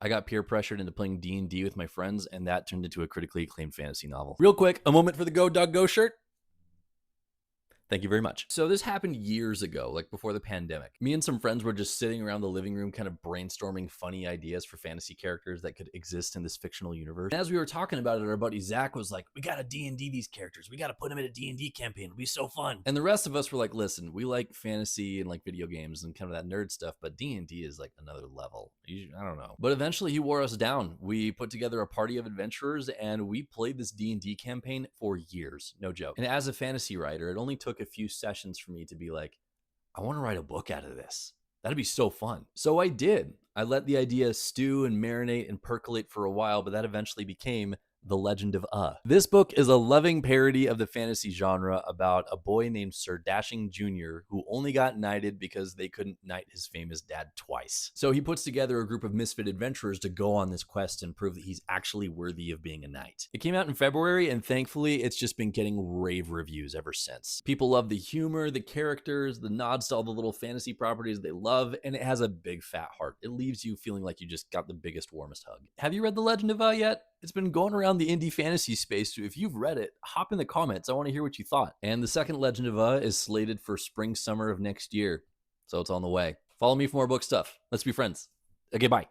I got peer pressured into playing D&D with my friends, and that turned into a critically acclaimed fantasy novel. Real quick, a moment for the Go Dog Go shirt. Thank you very much. So this happened years ago, like before the pandemic. Me and some friends were just sitting around the living room kind of brainstorming funny ideas for fantasy characters that could exist in this fictional universe. And as we were talking about it, our buddy Zach was like, we gotta D&D these characters. We gotta put them in a D&D campaign. It'll be so fun. And the rest of us were like, listen, we like fantasy and like video games and kind of that nerd stuff, but D&D is like another level. I don't know. But eventually he wore us down. We put together a party of adventurers and we played this D&D campaign for years. No joke. And as a fantasy writer, it only took a few sessions for me to be like, I want to write a book out of this. That'd be so fun. So I did. I let the idea stew and marinate and percolate for a while, but that eventually became The Legend of This book is a loving parody of the fantasy genre about a boy named Sir Dashing Jr. who only got knighted because they couldn't knight his famous dad twice. So he puts together a group of misfit adventurers to go on this quest and prove that he's actually worthy of being a knight. It came out in February, and thankfully it's just been getting rave reviews ever since. People love the humor, the characters, the nods to all the little fantasy properties they love, and it has a big fat heart. It leaves you feeling like you just got the biggest, warmest hug. Have you read The Legend of yet? It's been going around the indie fantasy space, so if you've read it, hop in the comments. I want to hear what you thought. And the second Legend of is slated for spring, summer of next year, so it's on the way. Follow me for more book stuff. Let's be friends. Okay, bye.